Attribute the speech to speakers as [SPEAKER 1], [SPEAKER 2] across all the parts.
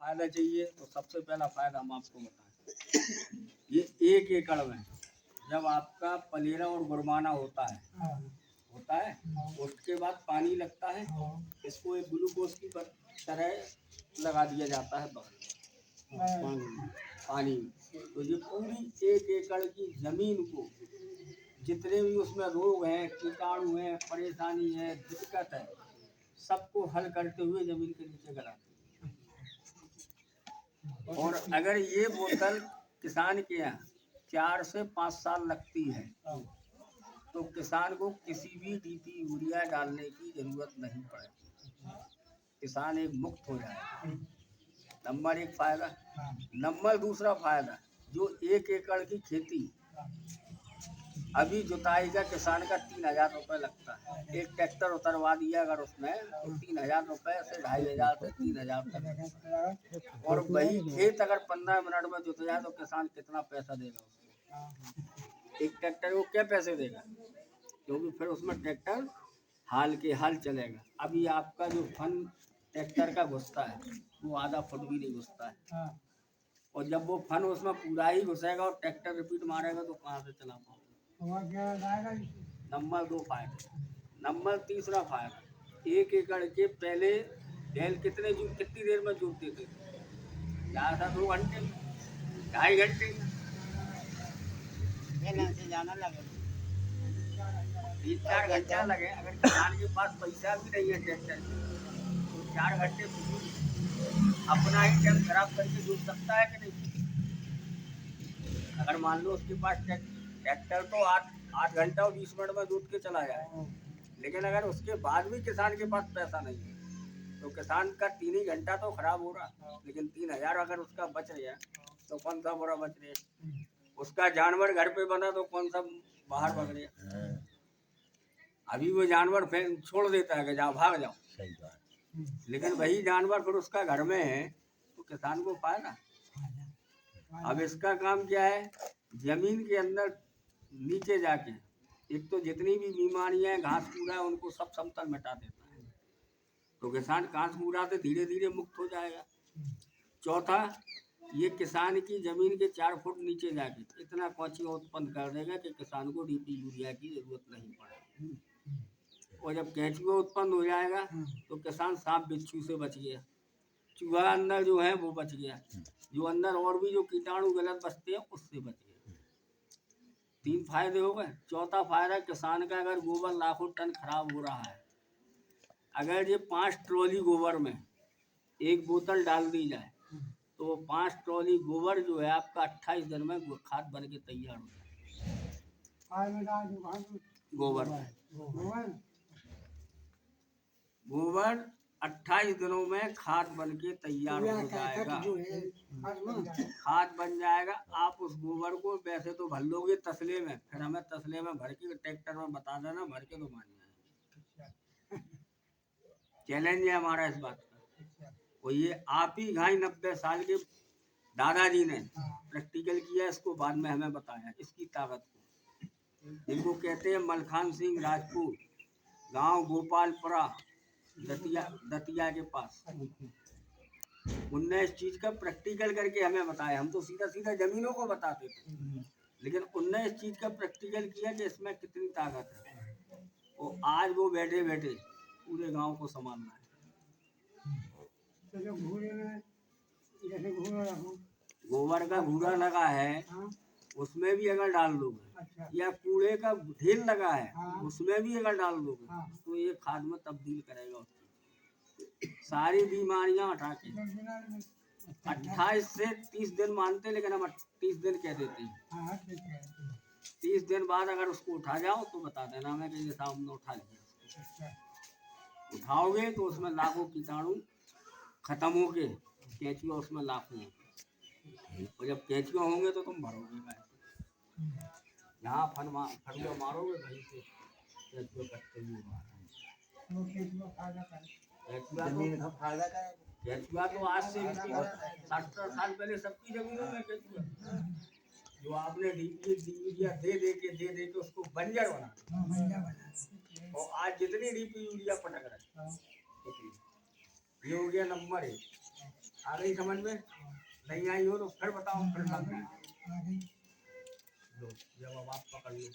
[SPEAKER 1] फायदा चाहिए तो सबसे पहला फायदा हम आपको बताएं। ये 1 एकड़ में जब आपका पलेरा और गुरमाना होता है उसके बाद पानी लगता है। इसको एक ग्लूकोज की तरह लगा दिया जाता है बगल में पानी में। तो ये पूरी 1 एकड़ की जमीन को जितने भी उसमें रोग हैं, कीटाणु हैं, परेशानी है, दिक्कत है, सबको हल करते हुए जमीन के नीचे गलाते हैं। और अगर ये बोतल किसान के यहाँ 4 से 5 साल लगती है तो किसान को किसी भी डीपी यूरिया डालने की जरूरत नहीं पड़ेगी। किसान एक मुक्त हो जाए। नंबर 1 फायदा। नंबर दूसरा फायदा, जो 1 एकड़ की खेती अभी जुताई का किसान का 3,000 रुपये लगता है। एक ट्रैक्टर उतरवा दिया अगर उसमें तो 3,000 रुपये से 2,500 से 3,000 तक। और वही खेत अगर 15 मिनट में जुत जाए तो किसान कितना पैसा देगा उसको? एक ट्रैक्टर को क्या पैसे देगा? क्योंकि फिर उसमें ट्रैक्टर हाल चलेगा। अभी आपका जो फन ट्रैक्टर का घुसता है वो आधा फुट भी नहीं घुसता है। और जब वो फन उसमें पूरा ही घुसेगा और ट्रैक्टर रिपीट मारेगा तो कहाँ से चला पाओगे? नंबर 2 फायदा। नंबर तीसरा फायदा, 1 एकड़ के पहले बैल कितनी देर में जोतते थे? ज़्यादा 2 घंटे, 2.5 घंटे, जाना लगे 3-4 घंटा लगे। अगर किसान के पास पैसा भी नहीं है ट्रैक्टर तो 4 घंटे अपना ही टाइम खराब करके जोत सकता है कि नहीं? अगर मान लो उसके पास ट्रैक्टर तो 8 घंटा और 20 मिनट में जोत के चला जाए, लेकिन अगर उसके बाद भी किसान के पास पैसा नहीं है तो किसान का 3 ही घंटा तो खराब हो रहा, लेकिन 3,000 अगर उसका बच गया तो कौन सा बुरा बच रहा? उसका जानवर घर पे बना तो कौन सा बाहर भाग रहा? अभी वो जानवर फिर छोड़ देता है कि जाओ भाग जाओ, लेकिन वही जानवर फिर उसका घर में है तो किसान को फायदा। अब इसका काम क्या है? जमीन के अंदर नीचे जाके एक तो जितनी भी बीमारियां हैं, घास पूरा है, उनको सब समतल मिटा देता है। तो किसान घास पूरा से धीरे धीरे मुक्त हो जाएगा। चौथा, ये किसान की जमीन के 4 फुट नीचे जाके इतना कौचिया उत्पन्न कर देगा कि किसान को डीपी यूरिया की जरूरत नहीं पड़ेगी। और जब केंचुआ उत्पन्न हो जाएगा तो किसान सांप बिच्छू से बच गया, चूहा अंदर जो है वो बच गया, जो अंदर और भी जो कीटाणु गलत बसते हैं उससे बच गया। 3 फायदे हो गए। चौथा फायदा, किसान का अगर गोबर लाखों टन खराब हो रहा है, अगर ये 5 ट्रॉली गोबर में एक बोतल डाल दी जाए तो 5 ट्रॉली गोबर जो है आपका 28 दिन में खाद बन के तैयार हो जाए। गोबर 28 दिनों में खाद बन के तैयार हो जाएगा। खाद बन जाएगा। आप उस गोबर को वैसे तो भर लोगे तसले में, फिर हमें तसले में भर के ट्रैक्टर में बता देना, भर के तो मान जाएगा। चैलेंज है हमारा इस बात का। और ये आप ही घाई 90 साल के दादाजी ने प्रैक्टिकल किया, इसको बाद में हमें बताया इसकी ताकत को। जिनको कहते हैं मलखान सिंह राजपूत, गांव गोपालपुरा, दतिया के पास। उनने इस चीज का प्रैक्टिकल करके हमें बताया। हम तो सीधा सीधा जमीनों को बताते थे, लेकिन उनने इस चीज का प्रैक्टिकल किया कि इसमें कितनी ताकत है। और आज वो बैठे बैठे पूरे गांव को संभालना है। गोबर का घूरा लगा है, उसमें भी अगर डाल दोगे, या कूड़े का ढेर लगा है उसमें भी अगर डाल दोगे तो ये खाद में तब्दील करेगा। सारी बीमारियां हटा के 28 से 30 दिन मानते, लेकिन हम 30 दिन कह देते हैं। 30 दिन बाद अगर उसको उठा जाओ तो बता देना हमें कि जैसा हमने उठा लिया। उठाओगे तो उसमें लाखों कीटाणु खत्म हो के केंचुआ उसमें लाखों, और जब केंचुआ होंगे तो तुम भरोगे यहाँ फटुआ मारोगे वहीं से केंचुआ कटते हुए केंचुआ तो आज से 70 साल पहले सबकी जमीनों में केंचुआ, जो आपने यूरिया दे के उसको बंजर बना, और आज जितनी डीपी यूरिया पटक रहे ये हो गया नंबर 1। आ गई समझ में? नहीं आई हो तो फिर बताओ, फिर समझ लो। जब अब आप पकड़ लो,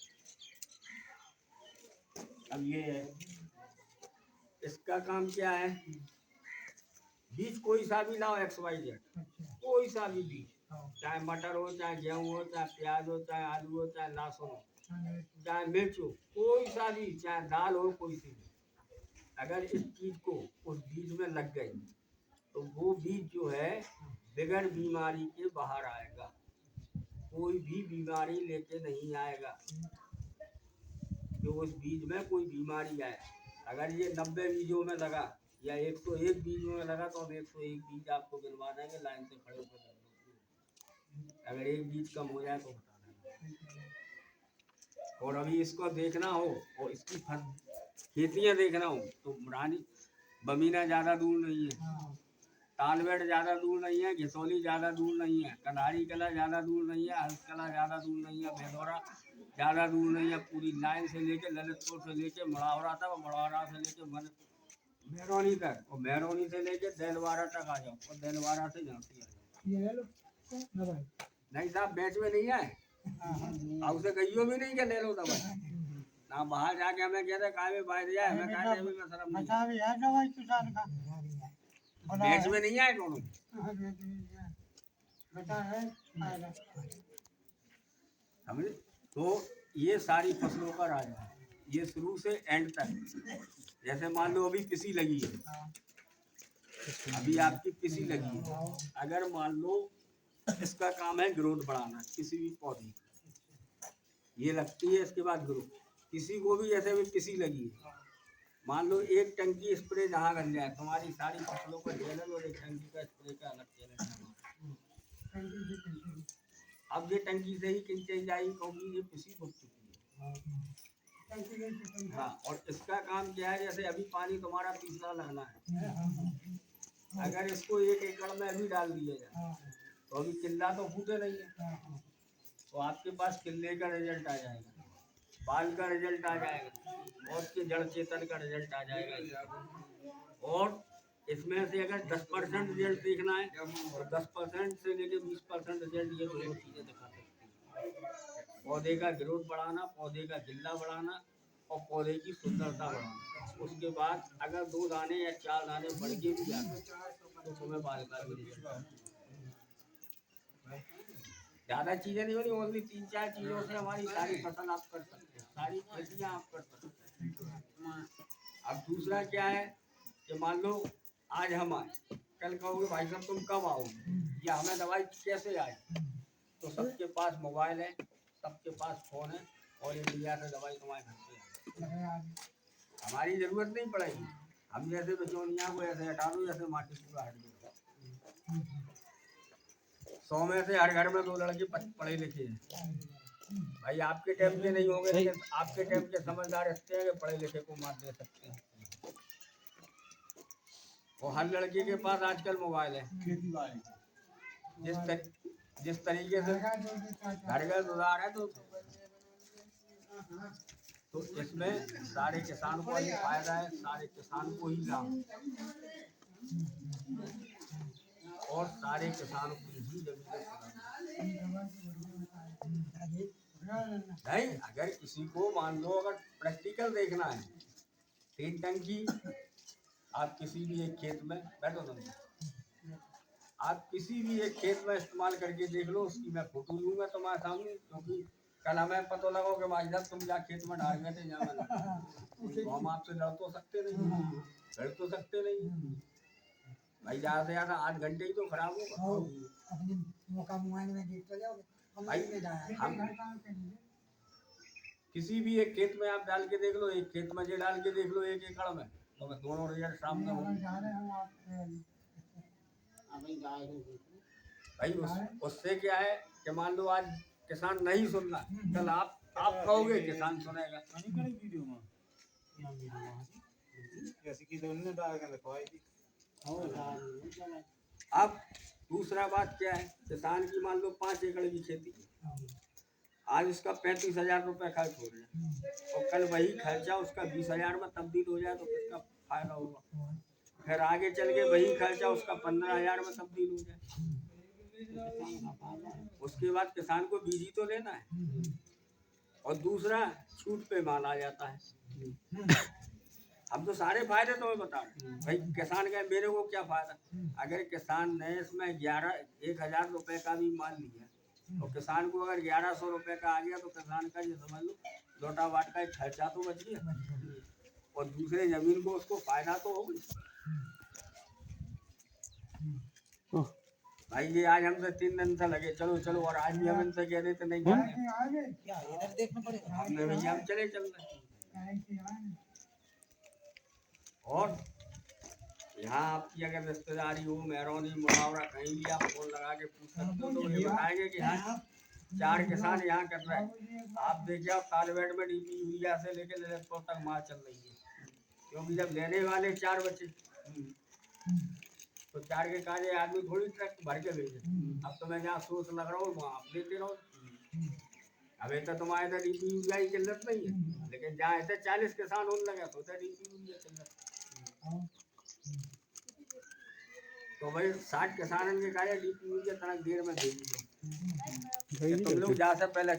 [SPEAKER 1] अब ये है, इसका काम क्या है? बीज कोई सा भी लाओ, XYZ, कोई सा भी बीज, चाहे मटर हो, चाहे गेहूं हो, चाहे प्याज हो, चाहे आलू हो, चाहे लहसुन हो, चाहे मिर्च हो, कोई सा भी, चाहे दाल हो, कोई सी भी, अगर इस चीज को उस बीज में लग गई तो वो बीज जो है बगैर बीमारी के बाहर आएगा, कोई भी बीमारी लेके नहीं आएगा। कि उस बीज में कोई बीमारी आए, अगर ये 90 बीजों में लगा या 101 बीजों में लगा तो हम 101 बीज आपको गिनवा देंगे, लाइन से खड़े होकर कर दो। अगर एक बीज कम हो जाए तो बता देंगे। और अभी इसको देखना हो और इसकी खेतियाँ देखना हो तो रानी बमीना ज़्यादा दूर नहीं है, तालबेड़ ज़्यादा दूर नहीं है, घिसौली ज़्यादा दूर नहीं है, कन्हारी कला ज़्यादा दूर नहीं है, हंस कला ज़्यादा दूर नहीं है, भैदौरा ज़्यादा दूर नहीं है। पूरी लाइन से लेके ललितपुर से लेके मढ़ौरा तक, और मढ़ौरा से लेके मेहरौनी तक, और मेहरौनी से लेके देलवारा तक आ जाओ, और देलवारा से झांसी आ जाओ। नहीं साहब, बेच में नहीं आए, अब उसे कहियो भी नहीं कि ले लो दवाई ना, बाहर जाके हमें कहते काय में बाहर जाए, हमें कहते अभी मैं शर्म नहीं, बेच में नहीं आए दोनों। समझे? तो ये सारी फसलों का राज है, ये शुरू से एंड तक। जैसे मान लो अभी पिसी लगी है, अभी आपकी पिसी लगी है, अगर मान लो इसका काम है ग्रोथ बढ़ाना किसी भी पौधे, ये लगती है, इसके बाद ग्रोथ, किसी को भी जैसे भी पिसी लगी है, मान लो एक टंकी स्प्रे जहाँ बन जाए, तुम्हारी सारी फसलों का चैनल और एक टंकी का स्प्रे का अलग चैनल है। अब ये टंकी से ही खींची जाएगी क्योंकि ये पिसी हो चुकी है। हाँ, और इसका काम क्या है, जैसे अभी पानी तुम्हारा तीसरा लगना है, अगर इसको 1 एकड़ में अभी डाल दिया जाए तो अभी किल्ला तो फूटे नहीं है, तो आपके पास किल्ले का रिजल्ट आ जाएगा, बाल का रिजल्ट आ जाएगा, और के जड़ चेतन का रिजल्ट आ जाएगा। और इसमें से अगर 10% रिजल्ट देखना है तो 10% से लेके 20% रिजल्ट, ये दोनों चीज़ें दिखा सकती हैं। पौधे का ग्रोथ बढ़ाना, पौधे का गिल्ला बढ़ाना, और पौधे की सुंदरता बढ़ाना। उसके बाद अगर 2 दाने या 4 दाने बढ़ के भी जाते तो तुम्हें बाल का भी रिजल्ट, ज़्यादा चीज़ें नहीं होनी, ओनली 3-4 चीज़ों से हमारी सारी फसल आप कर सकते हैं, सारी खेतियाँ आप कर सकते हैं। अब दूसरा क्या है कि मान लो आज हम आए, कल कहोगे भाई साहब तुम कब आओगे या हमें दवाई कैसे आए, तो सबके पास मोबाइल है, सबके पास फ़ोन है, और इंडिया से दवाई तुम्हारे घर पे आ, हमारी ज़रूरत नहीं पड़ेगी। हम जैसे बिचौलिया को ऐसे हटा दो जैसे माटी पूरा हट गया। 100 में से हर घर में 2 लड़के पढ़े लिखे हैं। भाई आपके टाइम के नहीं होंगे, लेकिन आपके टाइम के समझदार रहते हैं कि पढ़े लिखे को मात दे सकते हैं। और हर लड़के के पास आजकल मोबाइल है। जिस तरीके से घर घर गुजार है, तो इसमें सारे किसान को ही फायदा है, सारे किसान को ही लाभ, और सारे किसान को ही नहीं। अगर किसी को मान लो अगर प्रैक्टिकल देखना है, 3 टंकी आप किसी भी एक खेत में बैठो ना, आप किसी भी एक खेत में इस्तेमाल करके देख लो, उसकी मैं फोटो लूंगा तुम्हारे सामने, क्योंकि कल हमें पता लगा कि भाई साहब तुम जा खेत में डाल गए थे, तो हम आपसे लड़ तो सकते नहीं, लड़ तो सकते नहीं भाई, ज़्यादा से ज़्यादा 8 घंटे ही तो खराब होगा। हम किसी भी एक खेत में आप डाल के देख लो, एक खेत में ये डाल के देख लो 1 एकड़ में, तो दोनों रिजल्ट सामने होंगे। भाई उससे क्या है कि मान लो आज किसान नहीं सुन रहा, कल आप कहोगे किसान सुनेगा। अब दूसरा बात क्या है, किसान की मान लो 5 एकड़ की खेती, आज उसका 35,000 रुपये खर्च हो रहे हैं, और कल वही खर्चा उसका 20,000 में तब्दील हो जाए तो किसका फायदा होगा? फिर आगे चल के वही खर्चा उसका 15,000 में तब्दील हो जाए। उसके बाद किसान को बीज ही तो लेना है, और दूसरा छूट पे माल आ जाता है। हम तो सारे फायदे तुम्हें बता रहे हैं भाई। किसान का मेरे को क्या फायदा, अगर किसान ने इसमें 1,000 रुपए का भी माल लिया तो किसान को अगर 1,100 रुपए का आ गया तो किसान का ये समझ लो लोटा वाट का एक खर्चा तो बच गया, और दूसरे जमीन को उसको फायदा तो हो गई। भाई ये आज हमसे 3 दिन से लगे, चलो चलो, और आज भी हम इनसे कह रहे थे नहीं जाने,
[SPEAKER 2] इधर देखना पड़ेगा।
[SPEAKER 1] हमने भैया हम चले चल रहे। और यहाँ आपकी अगर रिश्तेदारी हो, मेहरौनी मुहावरा कहीं भी आप फोन लगा के पूछ सकते हो तो ये बताएंगे कि हाँ 4 किसान यहाँ कर रहे हैं। आप देखिए आप कालवेट में डीपी यूरिया से लेकर इलेक्ट्रो तक मार चल रही है, क्योंकि जब लेने वाले 4 बचे तो 4 के काजे आदमी थोड़ी ट्रक भर के भेजे। अब तो मैं जहाँ सोच लग रहा हूँ वहाँ आप देते रहो। अब तो तुम्हारे इधर डीपी यूरिया की किल्लत नहीं है, लेकिन जहाँ ऐसे 40 किसान होने लगे तो उधर डीपी यूरिया किल्लत। तो भाई 60 किसानों के काजे डीपी यूरिया तनक देर में दे दी। तुम लोग जा से पहले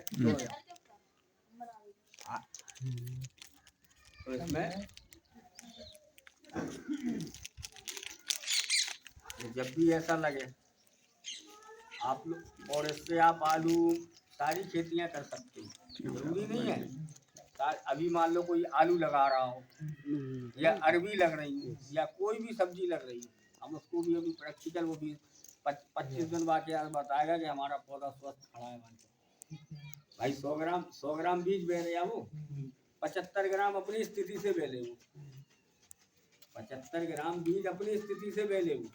[SPEAKER 1] तो इसमें जब भी ऐसा लगे आप लोग, और इससे आप आलू सारी खेतियां कर सकते हो, जरूरी नहीं है। अभी मान लो कोई आलू लगा रहा हो या अरबी लग रही हो या कोई भी सब्जी लग रही हो, हम उसको भी अभी प्रैक्टिकल वो भी 25 दिन बाद बताएगा कि हमारा पौधा स्वस्थ खड़ा है। भाई 100 ग्राम बीज बह रहे वो 75 ग्राम अपनी स्थिति से बेले वो 75 ग्राम बीज अपनी स्थिति से बेले वो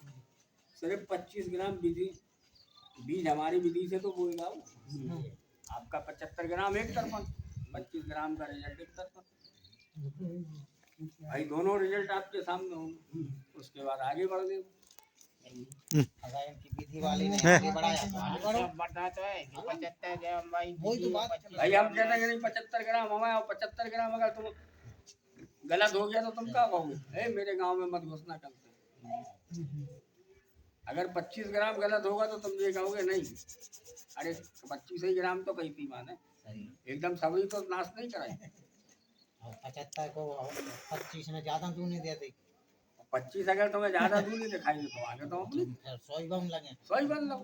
[SPEAKER 1] सिर्फ 25 ग्राम बीज हमारी विधि से तो बोएगा वो। आपका 75 ग्राम एक तरफन, 25 ग्राम का रिजल्ट एक तरफन। भाई दोनों रिजल्ट आपके सामने होंगे, उसके बाद आगे बढ़ गए।
[SPEAKER 2] अगर इनकी विधि वाली ने आगे बढ़ाया तो आगे बढ़ो। बढ़ता तो है 75 ग्राम भाई, वही तो बात
[SPEAKER 1] भाई हम कहते हैं कि नहीं 75 ग्राम हमारे, और 75 ग्राम अगर तुम गलत हो गया तो तुम क्या कहोगे, मेरे गांव में मत घुसना करते। अगर 25 ग्राम गलत होगा तो तुम ये कहोगे नहीं, अरे 25 ग्राम तो कहीं थी माने, एकदम सभी तो नाश नहीं कराए।
[SPEAKER 2] 75 को 25 में ज्यादा दूध नहीं देते,
[SPEAKER 1] 25 अगर तुम्हें ज्यादा दूध नहीं दिखाई तो आगे तो अपनी
[SPEAKER 2] 100 ही बम लगे,
[SPEAKER 1] 100 ही बन लो।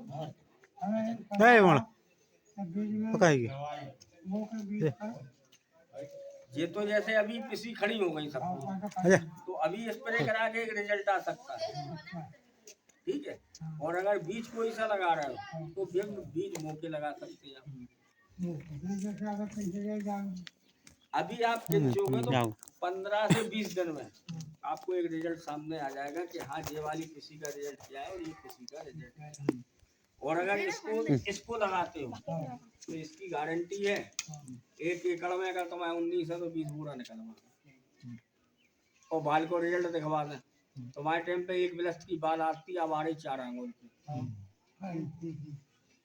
[SPEAKER 1] ये तो जैसे अभी पिसी खड़ी हो गई सब, तो अभी स्प्रे करा के एक रिजल्ट आ सकता है, ठीक है। और अगर बीज कोई सा लगा रहे हो तो बीज मौके लगा सकते हैं। अभी आप खींचोगे तो 15 से 20 दिन में आपको एक रिजल्ट सामने आ जाएगा कि हाँ ये वाली किसी का रिजल्ट क्या है और ये किसी का रिजल्ट है। और अगर इसको लगाते हो तो इसकी गारंटी है 1 एकड़ में अगर तुम्हें 19 है तो 20 पूरा निकलवा, और बाल को रिजल्ट दिखवा दें। तुम्हारे टाइम पे 1 बिलस्त की बाल आती, अब आ रही 4 आंगुल की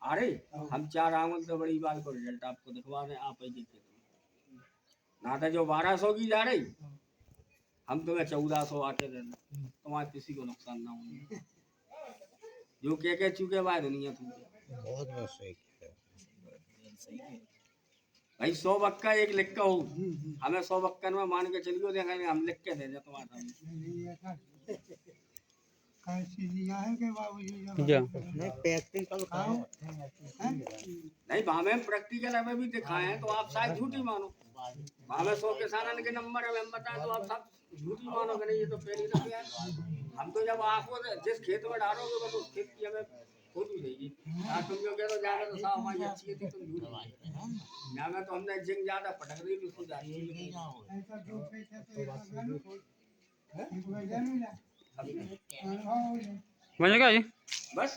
[SPEAKER 1] आ रही। हम 4 आंगुल से बड़ी बाल को रिजल्ट आपको दिखवा दें, आप ही देखिए ना था जो 1200 की जा रही, हम तुम्हें 1400 आके दे दें, तुम्हारे किसी को नुकसान ना होगा। जो के चुके भाई दुनिया तुम
[SPEAKER 2] बहुत सही
[SPEAKER 1] भाई 100 बक्का एक लिख का हो, हमें 100 बक्कन में मान के चलिए देखेंगे, हम लिख के दे दे तुम्हारा नहीं। हमें प्रैक्टिकल हमें भी दिखाए हैं तो आप शायद झूठी मानो, हमें 100 किसानों के नंबर हमें बताए तो आप सब झूठी मानोगे नहीं। ये तो पहली दफा है, हम तो जब आपको जिस खेत में डालोगे बस उस खेत की हमें फोटो देगी। तुम जो कह दो जाकर तो साहब हमारी अच्छी थी, तुम झूठ जाना तो हमने जिंग ज्यादा पटक दी उसको जाती बस।